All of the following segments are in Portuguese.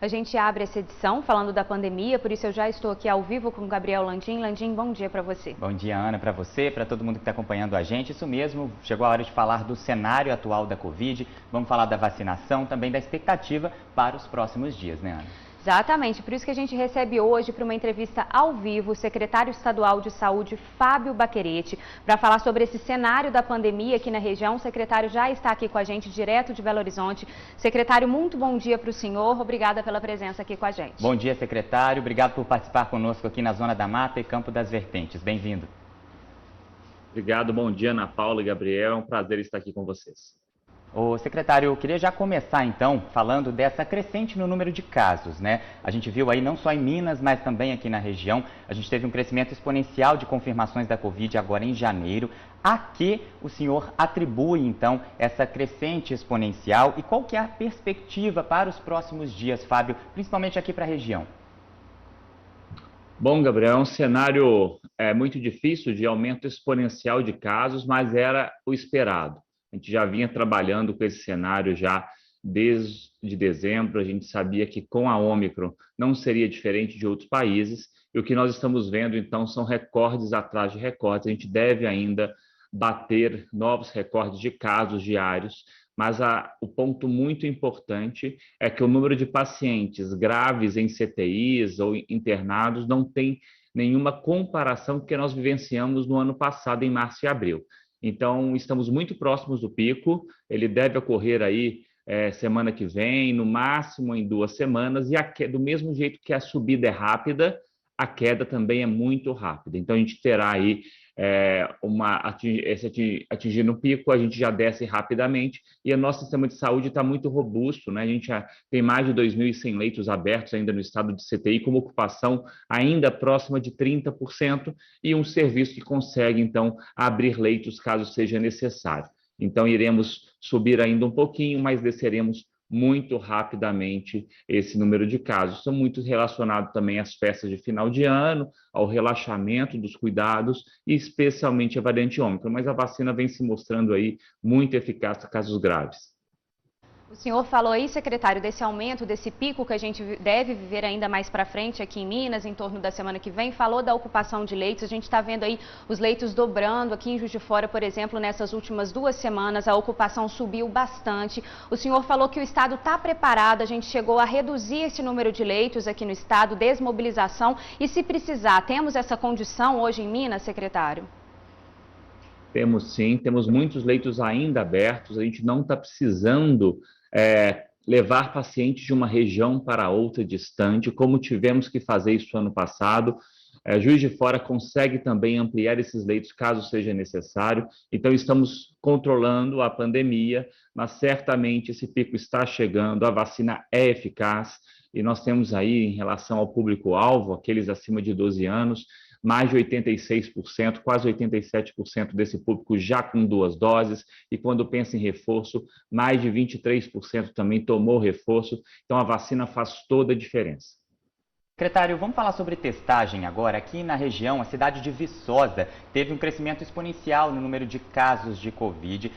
A gente abre essa edição falando da pandemia, por isso eu já estou aqui ao vivo com o Gabriel Landim. Landim, bom dia para você. Bom dia, Ana, para você, para todo mundo que está acompanhando a gente. Isso mesmo, chegou a hora de falar do cenário atual da Covid, vamos falar da vacinação, também da expectativa para os próximos dias, né, Ana? Exatamente, por isso que a gente recebe hoje para uma entrevista ao vivo o secretário estadual de saúde, Fábio Baquerete, para falar sobre esse cenário da pandemia aqui na região. O secretário já está aqui com a gente, direto de Belo Horizonte. Secretário, muito bom dia para o senhor, obrigada pela presença aqui com a gente. Bom dia, secretário, obrigado por participar conosco aqui na Zona da Mata e Campo das Vertentes. Bem-vindo. Obrigado, bom dia, Ana Paula e Gabriel, é um prazer estar aqui com vocês. Ô, secretário, eu queria já começar então falando dessa crescente no número de casos, né? A gente viu aí não só em Minas, mas também aqui na região, a gente teve um crescimento exponencial de confirmações da Covid agora em janeiro. A que o senhor atribui então essa crescente exponencial e qual que é a perspectiva para os próximos dias, Fábio, principalmente aqui para a região? Bom, Gabriel, é um cenário muito difícil de aumento exponencial de casos, mas era o esperado. A gente já vinha trabalhando com esse cenário já desde dezembro, a gente sabia que com a Ômicron não seria diferente de outros países, e o que nós estamos vendo, então, são recordes atrás de recordes. A gente deve ainda bater novos recordes de casos diários, mas o ponto muito importante é que o número de pacientes graves em CTIs ou internados não tem nenhuma comparação com o que nós vivenciamos no ano passado, em março e abril. Então, estamos muito próximos do pico, ele deve ocorrer aí semana que vem, no máximo em 2 semanas, e do mesmo jeito que a subida é rápida, a queda também é muito rápida. Então, a gente terá aí, atingindo o pico, a gente já desce rapidamente, e o nosso sistema de saúde está muito robusto, né? A gente já tem mais de 2.100 leitos abertos ainda no estado de CTI, com uma ocupação ainda próxima de 30%, e um serviço que consegue, então, abrir leitos caso seja necessário. Então, iremos subir ainda um pouquinho, mas desceremos muito rapidamente esse número de casos. São muito relacionados também às festas de final de ano, ao relaxamento dos cuidados e especialmente a variante Ômicron, mas a vacina vem se mostrando aí muito eficaz para casos graves. O senhor falou aí, secretário, desse aumento, desse pico que a gente deve viver ainda mais para frente aqui em Minas, em torno da semana que vem. Falou da ocupação de leitos, a gente está vendo aí os leitos dobrando. Aqui em Juiz de Fora, por exemplo, nessas últimas 2 semanas, a ocupação subiu bastante. O senhor falou que o estado está preparado, a gente chegou a reduzir esse número de leitos aqui no estado, desmobilização. E se precisar, temos essa condição hoje em Minas, secretário? Temos sim, temos muitos leitos ainda abertos, a gente não está precisando levar pacientes de uma região para outra distante, como tivemos que fazer isso ano passado. Juiz de Fora consegue também ampliar esses leitos caso seja necessário, então estamos controlando a pandemia, mas certamente esse pico está chegando, a vacina é eficaz, e nós temos aí, em relação ao público-alvo, aqueles acima de 12 anos, mais de 86%, quase 87% desse público já com 2 doses, e quando pensa em reforço, mais de 23% também tomou reforço, então a vacina faz toda a diferença. Secretário, vamos falar sobre testagem agora. Aqui na região, a cidade de Viçosa teve um crescimento exponencial no número de casos de Covid.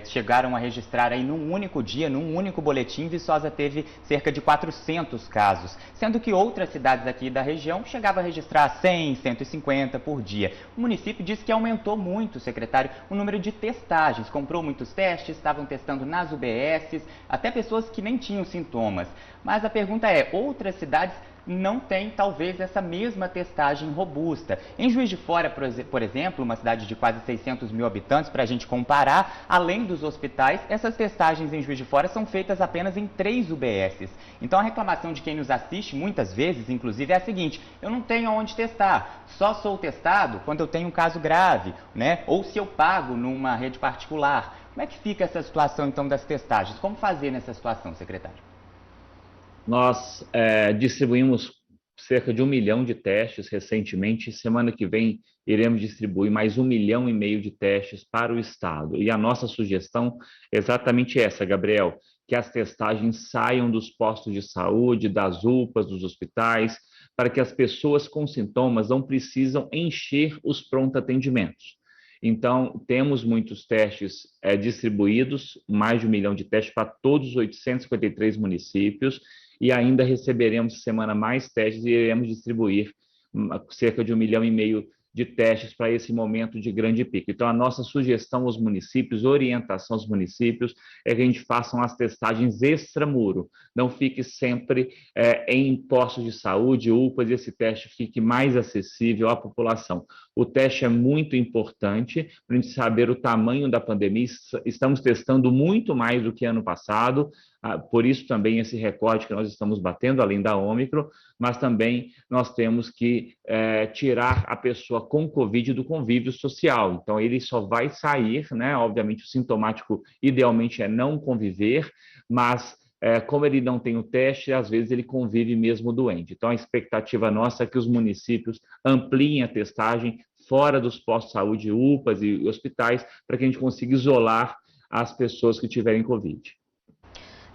Chegaram a registrar aí num único dia, num único boletim, Viçosa teve cerca de 400 casos, sendo que outras cidades aqui da região chegavam a registrar 100, 150 por dia. O município disse que aumentou muito, secretário, o número de testagens, comprou muitos testes, estavam testando nas UBSs, até pessoas que nem tinham sintomas. Mas a pergunta é, outras cidades não tem, talvez, essa mesma testagem robusta. Em Juiz de Fora, por exemplo, uma cidade de quase 600 mil habitantes, para a gente comparar, além dos hospitais, essas testagens em Juiz de Fora são feitas apenas em 3 UBSs. Então, a reclamação de quem nos assiste, muitas vezes, inclusive, é a seguinte: eu não tenho onde testar, só sou testado quando eu tenho um caso grave, né? Ou se eu pago numa rede particular. Como é que fica essa situação, então, das testagens? Como fazer nessa situação, secretário? Nós distribuímos cerca de 1 milhão de testes recentemente. Semana que vem iremos distribuir mais 1,5 milhão de testes para o estado. E a nossa sugestão é exatamente essa, Gabriel, que as testagens saiam dos postos de saúde, das UPAs, dos hospitais, para que as pessoas com sintomas não precisam encher os pronto-atendimentos. Então, temos muitos testes distribuídos, mais de 1 milhão de testes para todos os 853 municípios, e ainda receberemos essa semana mais testes e iremos distribuir cerca de 1,5 milhão de testes para esse momento de grande pico. Então, a nossa sugestão aos municípios, orientação aos municípios, é que a gente faça as testagens extramuro, não fique sempre em postos de saúde, UPAs, e esse teste fique mais acessível à população. O teste é muito importante para a gente saber o tamanho da pandemia. Estamos testando muito mais do que ano passado, por isso também esse recorde que nós estamos batendo, além da Ômicron, mas também nós temos que tirar a pessoa com Covid do convívio social. Então, ele só vai sair, né? Obviamente, o sintomático idealmente é não conviver, mas como ele não tem o teste, às vezes ele convive mesmo doente. Então, a expectativa nossa é que os municípios ampliem a testagem fora dos postos de saúde, UPAs e hospitais, para que a gente consiga isolar as pessoas que tiverem Covid.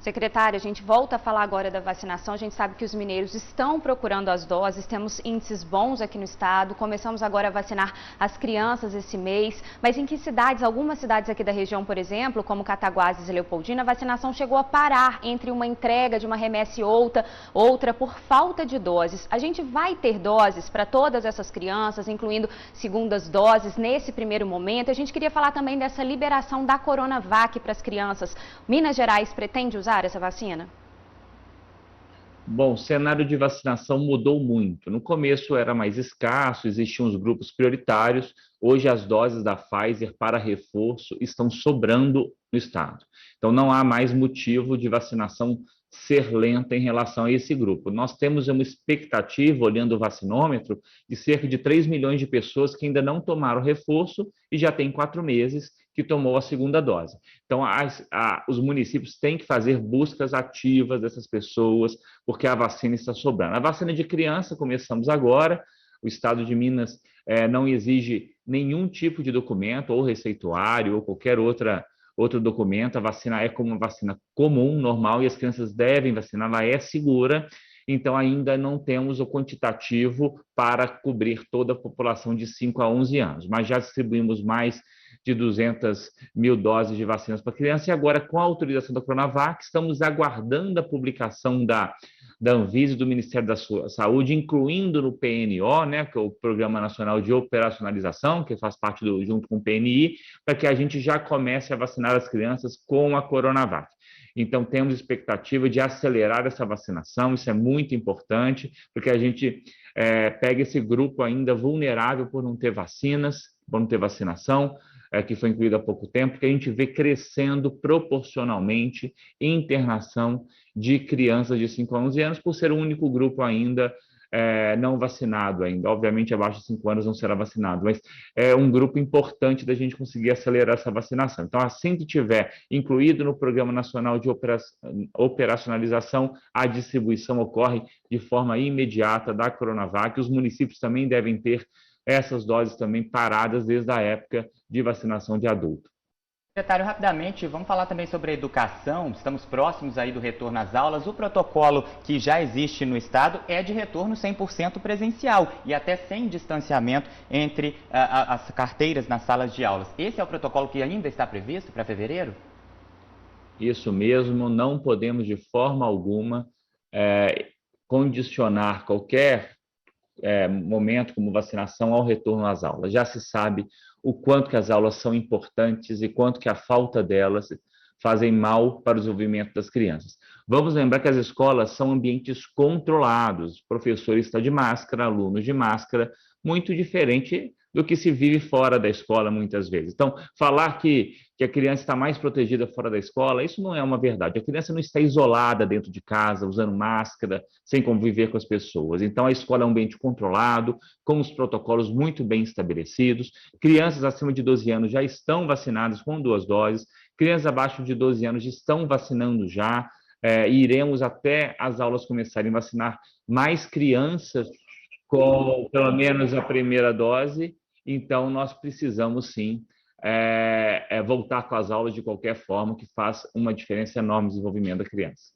Secretária, a gente volta a falar agora da vacinação. A gente sabe que os mineiros estão procurando as doses, temos índices bons aqui no estado. Começamos agora a vacinar as crianças esse mês. Mas em que cidades, algumas cidades aqui da região, por exemplo, como Cataguases e Leopoldina, a vacinação chegou a parar entre uma entrega de uma remessa e outra por falta de doses. A gente vai ter doses para todas essas crianças, incluindo segundas doses nesse primeiro momento. A gente queria falar também dessa liberação da Coronavac para as crianças. Minas Gerais pretende usar essa vacina? Bom, o cenário de vacinação mudou muito. No começo era mais escasso, existiam os grupos prioritários. Hoje as doses da Pfizer para reforço estão sobrando no estado. Então não há mais motivo de vacinação ser lenta em relação a esse grupo. Nós temos uma expectativa, olhando o vacinômetro, de cerca de 3 milhões de pessoas que ainda não tomaram reforço e já tem 4 meses que tomou a segunda dose. Então, os municípios têm que fazer buscas ativas dessas pessoas, porque a vacina está sobrando. A vacina de criança, começamos agora, o estado de Minas não exige nenhum tipo de documento, ou receituário, ou qualquer outro documento. A vacina é como uma vacina comum, normal, e as crianças devem vacinar, ela é segura. Então, ainda não temos o quantitativo para cobrir toda a população de 5 a 11 anos, mas já distribuímos mais de 200 mil doses de vacinas para criança, e agora, com a autorização da Coronavac, estamos aguardando a publicação da Anvisa e do Ministério da Saúde, incluindo no PNO, né, que é o Programa Nacional de Operacionalização, que faz parte junto com o PNI, para que a gente já comece a vacinar as crianças com a Coronavac. Então, temos expectativa de acelerar essa vacinação, isso é muito importante, porque a gente pega esse grupo ainda vulnerável por não ter vacinas, por não ter vacinação, que foi incluído há pouco tempo, que a gente vê crescendo proporcionalmente internação de crianças de 5 a 11 anos, por ser o único grupo ainda não vacinado ainda. Obviamente, abaixo de 5 anos não será vacinado, mas é um grupo importante da gente conseguir acelerar essa vacinação. Então, assim que tiver incluído no Programa Nacional de Operacionalização, a distribuição ocorre de forma imediata da Coronavac. Os municípios também devem ter essas doses também paradas desde a época de vacinação de adulto. Secretário, rapidamente, vamos falar também sobre a educação. Estamos próximos aí do retorno às aulas. O protocolo que já existe no estado é de retorno 100% presencial e até sem distanciamento entre as carteiras nas salas de aulas. Esse é o protocolo que ainda está previsto para fevereiro? Isso mesmo, não podemos de forma alguma condicionar qualquer momento como vacinação ao retorno às aulas. Já se sabe o quanto que as aulas são importantes e quanto que a falta delas fazem mal para o desenvolvimento das crianças. Vamos lembrar que as escolas são ambientes controlados, o professor está de máscara, alunos de máscara, muito diferente do que se vive fora da escola muitas vezes. Então, falar que a criança está mais protegida fora da escola, isso não é uma verdade. A criança não está isolada dentro de casa, usando máscara, sem conviver com as pessoas. Então, a escola é um ambiente controlado, com os protocolos muito bem estabelecidos. Crianças acima de 12 anos já estão vacinadas com 2 doses. Crianças abaixo de 12 anos estão vacinando já. E iremos, até as aulas começarem, a vacinar mais crianças com pelo menos a primeira dose. Então, nós precisamos sim voltar com as aulas de qualquer forma, que faz uma diferença enorme no desenvolvimento da criança.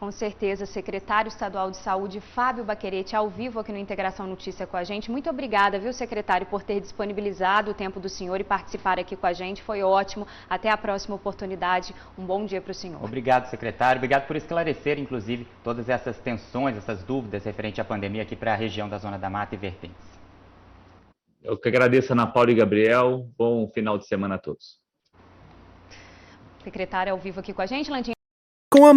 Com certeza, secretário estadual de saúde, Fábio Baquerete, ao vivo aqui no Integração Notícia com a gente. Muito obrigada, viu, secretário, por ter disponibilizado o tempo do senhor e participar aqui com a gente. Foi ótimo. Até a próxima oportunidade. Um bom dia para o senhor. Obrigado, secretário. Obrigado por esclarecer, inclusive, todas essas tensões, essas dúvidas referente à pandemia aqui para a região da Zona da Mata e Vertentes. Eu que agradeço, Ana Paula e Gabriel. Bom final de semana a todos. Secretário ao vivo aqui com a gente, Landinho. Com a